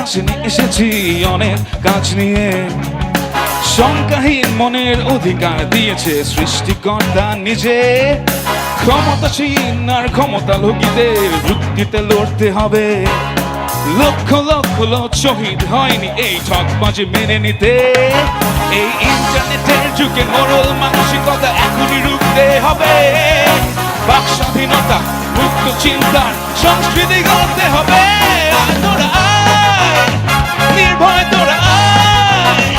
কাছে নিয়ে এসেছি অনেক কাজ নিয়ে। সংখ্যাহীন মনের অধিকার দিয়েছে সৃষ্টিকর্তা নিজে। ক্ষমতাসীন আর ক্ষমতা লোকীদের যুক্তিতে লড়তে হবে। লক্ষ লক্ষ লোক শহীদ হয়নি এই ঠকবাজি মেনে নিতে। এই ইন্টারনেটের যুগে মোরল মানসিকতা এখনই রুখতে হবে। বাক স্বাধীনতা মুক্ত চিন্তার সংস্কৃতি গড়তে হবে। আয় তোরা আয়, নির্ভয় তোরা আয়,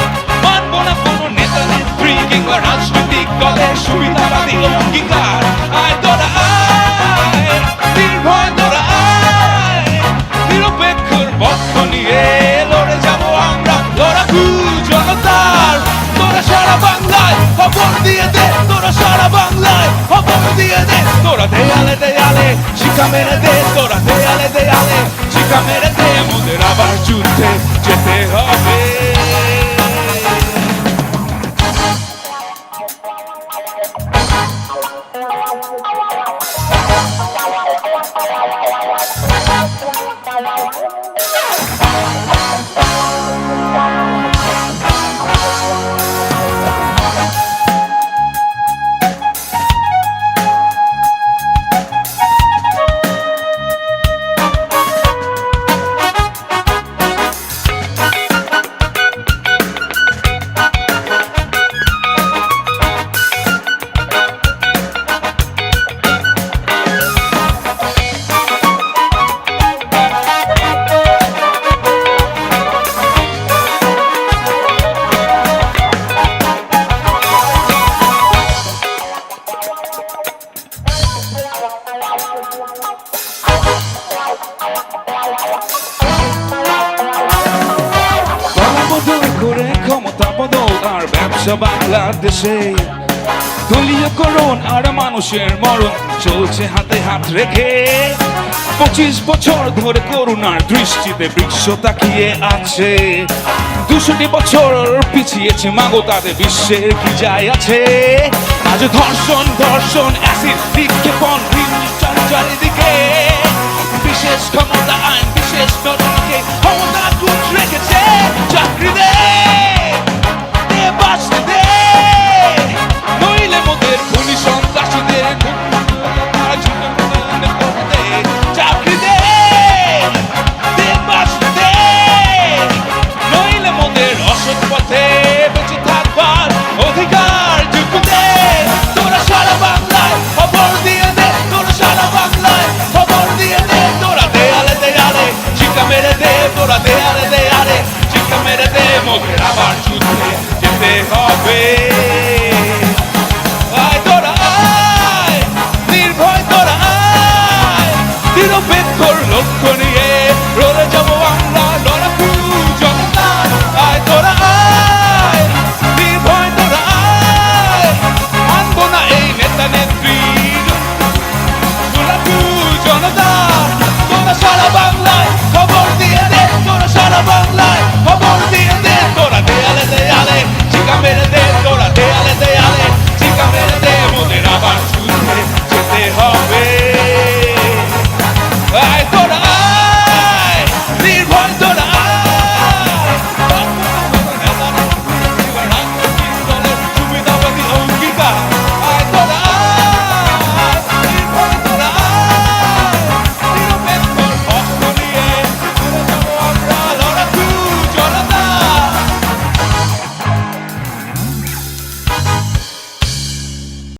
মানব না কোনো নেতা নেত্রী কিংবা রাজনৈতিক দলের সুবিধাবাদী অঙ্গীকার। আয় তোরা আয়, নির্ভয় তোরা আয়, নিরপেক্ষর পক্ষ নিয়ে লড়ে যাব আমরা। লড়াকু জনতার তোরা সারা বাংলায় খবর দিয়ে দে, তোরা সারা বাংলায় খবর দিয়ে দে। তোরা দেয়ালে দেয়ালে শিখা মেরে দে, তোরা দেয়ালে দেয়ালে শিখা মেরে দে। মোদের আবার যুদ্ধে যেতে হবে। ক্ষমতা বদল আর ব্যবসা বাংলাদেশে। দলীয়করণ আর মানুষের মরণ চলছে হাতে হাত রেখে। 25 বছর ধরে করুণার দৃষ্টিতে বিশ্ব তাকিয়ে আছে। 200টি বছর পিছিয়েছে মাগো তাদের বিশ্বের কি যায় আছে। আজ ধর্ষণ ধর্ষণ অ্যাসিড নিক্ষেপণ চারিদিকে। বিশেষ ক্ষমতা আইন বিশেষ নজরকে ক্ষমতা গুট রেখেছে চাকরিদের।